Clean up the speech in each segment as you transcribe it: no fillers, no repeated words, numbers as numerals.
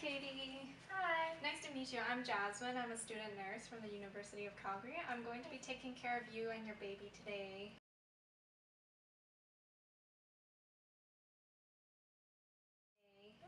Katie. Hi. Nice to meet you. I'm Jasmine. I'm a student nurse from the University of Calgary. I'm going to be taking care of you and your baby today.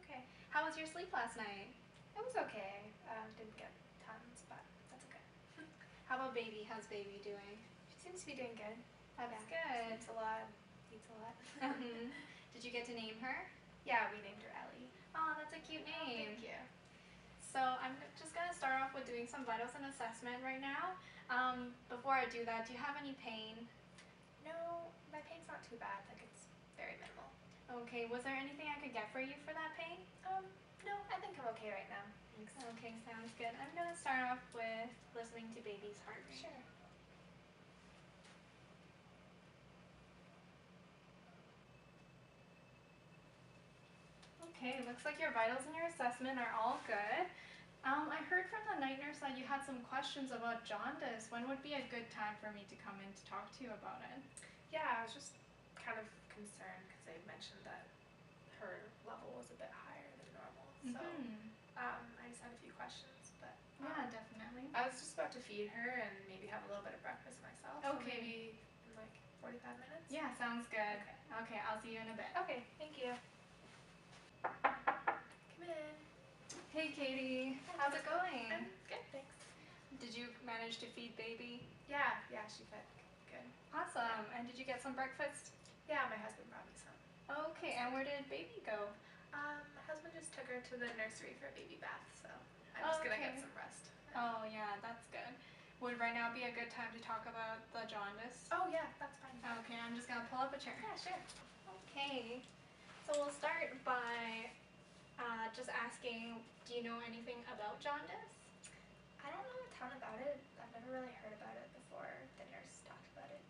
Okay. How was your sleep last night? It was okay. Didn't get tons, but that's okay. How about baby? How's baby doing? She seems to be doing good. That's Yeah, good. Sleeps a lot. Eats a lot. Did you get to name her? Yeah, we named her Ellie. Oh, that's a cute name. Thank you. So I'm just going to start off with doing some vitals and assessment right now. Before I do that, do you have any pain? No, my pain's not too bad. Like, it's very minimal. Okay, was there anything I could get for you for that pain? No, I think I'm okay right now. Thanks. Okay, sounds good. I'm going to start off with listening to baby's heart rate. Sure. Okay, looks like your vitals and your assessment are all good. I heard from the night nurse that you had some questions about jaundice. When would be a good time for me to come in to talk to you about it? Yeah, I was just kind of concerned because they mentioned that her level was a bit higher than normal. So I just had a few questions, but yeah, definitely. I was just about to feed her and maybe have a little bit of breakfast myself. Okay. So maybe in like 45 minutes? Yeah, sounds good. Okay, I'll see you in a bit. Okay, thank you. Come in. Hey Katie, how's it going? I'm good, thanks. Did you manage to feed baby? Yeah, she fed good. Awesome. And did you get some breakfast? Yeah, my husband brought me some. Okay, and where did baby go? My husband just took her to the nursery for a baby bath, so I'm just gonna get some rest. Oh yeah, that's good. Would right now be a good time to talk about the jaundice? Oh yeah, that's fine. Okay, I'm just gonna pull up a chair. Yeah, sure. Okay, so we'll start by just asking, do you know anything about jaundice? I don't know a ton about it. I've never really heard about it before the nurse talked about it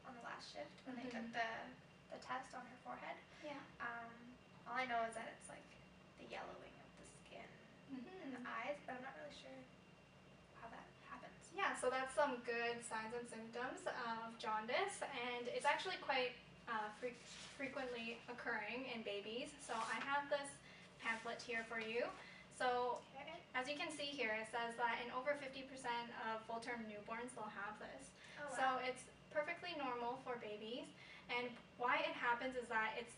on the last shift when they took the test on her forehead. Yeah. All I know is that it's like the yellowing of the skin and the eyes, but I'm not really sure how that happens. Yeah, so that's some good signs and symptoms of jaundice, and it's actually quite frequently occurring in babies. So I have this pamphlet here for you. So as you can see here, it says that in over 50% of full-term newborns, they'll have this. Oh, wow. So it's perfectly normal for babies, and why it happens is that it's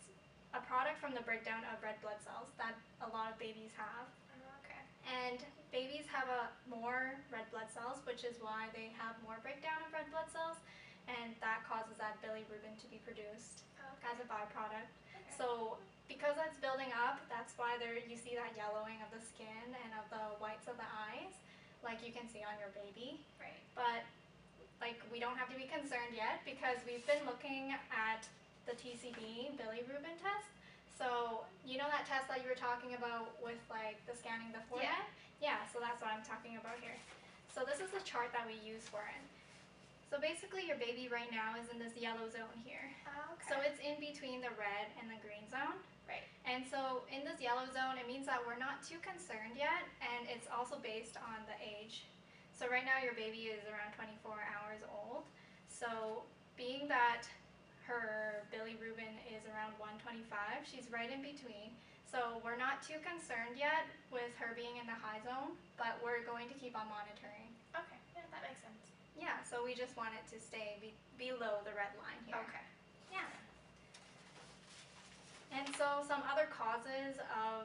a product from the breakdown of red blood cells that a lot of babies have. Oh, okay. And babies have more red blood cells, which is why they have more breakdown of red blood cells, and that causes that bilirubin to be produced as a byproduct. Okay. So because that's building up, that's why you see that yellowing of the skin and of the whites of the eyes, like you can see on your baby. Right. But we don't have to be concerned yet because we've been looking at the TCB bilirubin test. So you know that test that you were talking about with the scanning the forehead? Yeah, so that's what I'm talking about here. So this is the chart that we use for it. So basically your baby right now is in this yellow zone here. Oh, okay. So it's in between the red and the green zone. Right. And so in this yellow zone, it means that we're not too concerned yet, and it's also based on the age. So right now your baby is around 24 hours old. So being that her bilirubin is around 125, she's right in between. So we're not too concerned yet with her being in the high zone, but we're going to keep on monitoring. Okay, yeah, that makes sense. Yeah, so we just want it to stay below the red line here. Okay. Yeah. And so some other causes of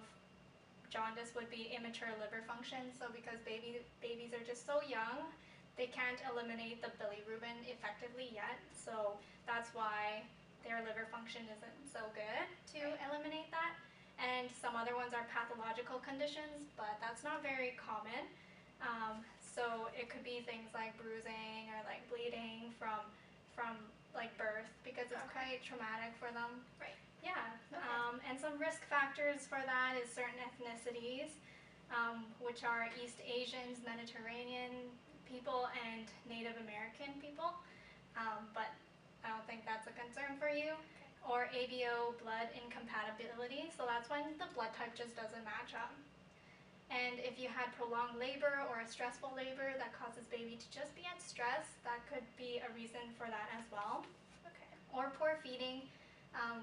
jaundice would be immature liver function. So because babies are just so young, they can't eliminate the bilirubin effectively yet. So that's why their liver function isn't so good to eliminate that. And some other ones are pathological conditions, but that's not very common. So it could be things like bruising or bleeding from birth because it's quite traumatic for them. Right. Yeah. And some risk factors for that is certain ethnicities, which are East Asians, Mediterranean people, and Native American people. But I don't think that's a concern for you. Okay. Or ABO blood incompatibility, so that's when the blood type just doesn't match up. And if you had prolonged labor or a stressful labor that causes baby to just be at stress, that could be a reason for that as well. Okay. Or poor feeding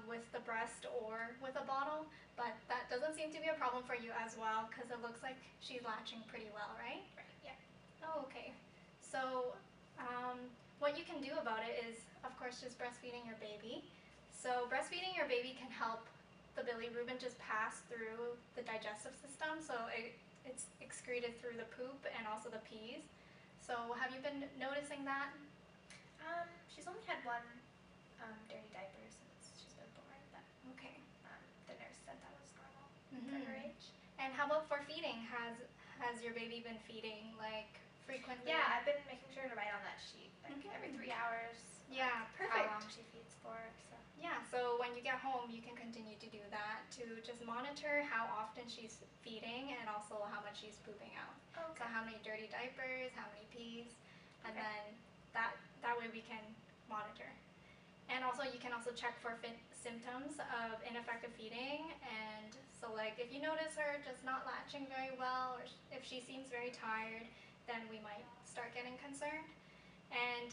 with the breast or with a bottle, but that doesn't seem to to be a problem for you as well because it looks like she's latching pretty well, right? Right, yeah. Oh, okay. So what you can do about it is, of course, just breastfeeding your baby. So breastfeeding your baby can help the bilirubin just pass through the digestive system, so it's excreted through the poop and also the pees. So have you been noticing that? She's only had one dirty diaper since she's been born, but Okay. the nurse said that was normal for Mm-hmm. her age. And how about for feeding? Has your baby been feeding like frequently? Yeah, I've been making sure to write on that sheet every 3 hours. Yeah, like, perfect. How long she feeds for. So. Yeah, so when you get home, you can continue to do that to just monitor how often she's feeding and also how much she's pooping out. Okay. So how many dirty diapers, how many pees, and Okay. then that way we can monitor. And also you can also check for symptoms of ineffective feeding, and so like if you notice her just not latching very well, or if she seems very tired, then we might start getting concerned. And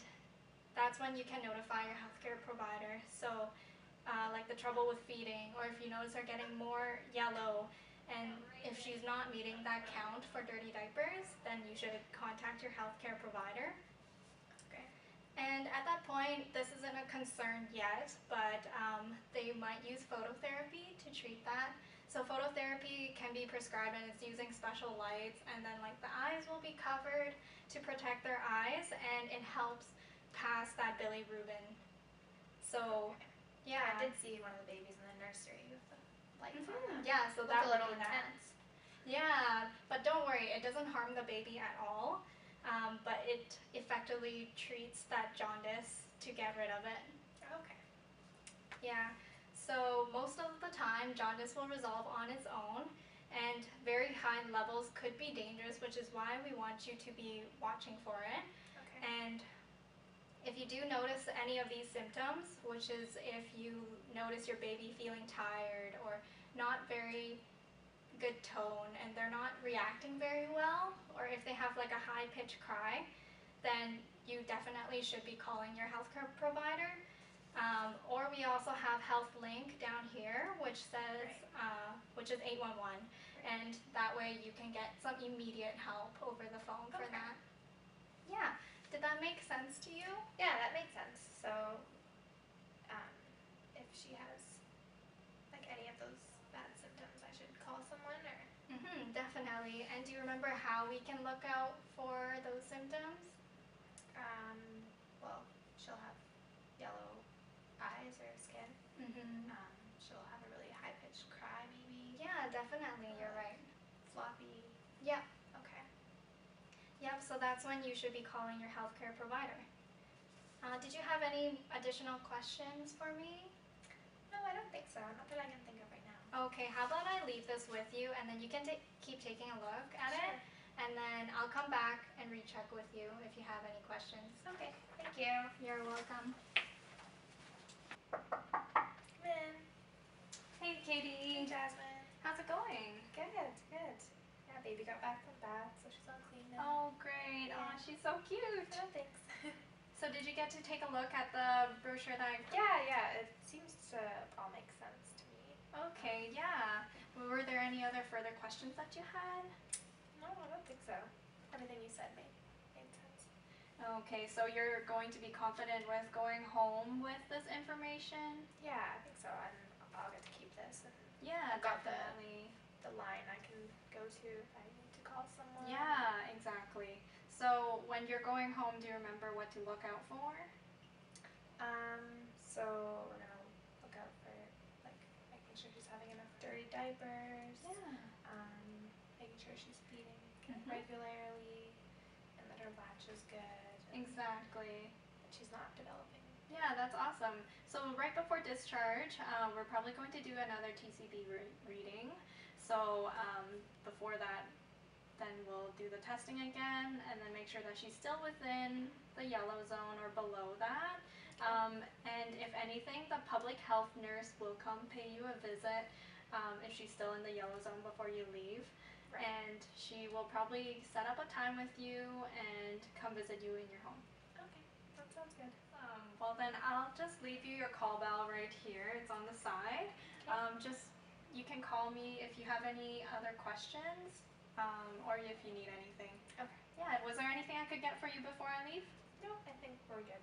that's when you can notify your healthcare provider. So like the trouble with feeding, or if you notice her getting more yellow, and if she's not meeting that count for dirty diapers, then you should contact your healthcare provider. Okay. And at that point, this isn't a concern yet, but they might use phototherapy to treat that. So phototherapy can be prescribed, and it's using special lights, and then like the eyes will be covered to protect their eyes, and it helps pass that bilirubin. So yeah, I did see one of the babies in the nursery with the lights on them. Yeah, so Looked that a would little be that. intense. Yeah, but don't worry, it doesn't harm the baby at all. But it effectively treats that jaundice to get rid of it. Okay. Yeah, so most of the time jaundice will resolve on its own, and very high levels could be dangerous, which is why we want you to be watching for it. Okay. And if you do notice any of these symptoms, which is if you notice your baby feeling tired or not very good tone and they're not reacting very well, or if they have like a high-pitched cry, then you definitely should be calling your healthcare provider. Or we also have Health Link down here, which says, which is 811, and that way you can get some immediate help over the phone for that. Yeah, did that make sense to you? Yeah, that makes sense. So, if she has like any of those bad symptoms, I should call someone, or? Definitely. And do you remember how we can look out for those symptoms? Well, she'll have yellow eyes or skin. She'll have a really high-pitched cry, maybe. Yeah, definitely. You're right. Floppy. Yep. Okay. Yep, so that's when you should be calling your healthcare provider. Did you have any additional questions for me? No, I don't think so. Not that I can think of right now. Okay, how about I leave this with you, and then you can keep taking a look at it, and then I'll come back and recheck with you if you have any questions. Okay, thank you. You're welcome. Come in. Hey, Katie. Hey, Jasmine. How's it going? Good, good. Yeah, baby got back from bath, so she's all clean now. Oh, great. Yeah. Oh, she's so cute. Oh, thanks. So did you get to take a look at the brochure that I... Yeah, it seems to all make sense to me. Okay, yeah. Were there any other further questions that you had? No, I don't think so. Everything you said made sense. Okay, so you're going to be confident with going home with this information? Yeah, I think so. And I'll get to keep this. And Yeah, I've got definitely. the line I can go to if I need to call someone. Yeah, exactly. So when you're going home, do you remember what to look out for? So we're gonna look out for like making sure she's having enough dirty diapers. Yeah. Making sure she's feeding regularly, and that her latch is good. Exactly. That she's not developing. Yeah, that's awesome. So right before discharge, we're probably going to do another TCB reading. So before that, then we'll do the testing again, and then make sure that she's still within the yellow zone or below that. And if anything, the public health nurse will come pay you a visit if she's still in the yellow zone before you leave. Right. And she will probably set up a time with you and come visit you in your home. Okay, that sounds good. Well then, I'll just leave you your call bell right here. It's on the side. Okay. Just you can call me if you have any other questions, or if you need anything. Okay. Yeah, was there anything I could get for you before I leave? No, I think we're good.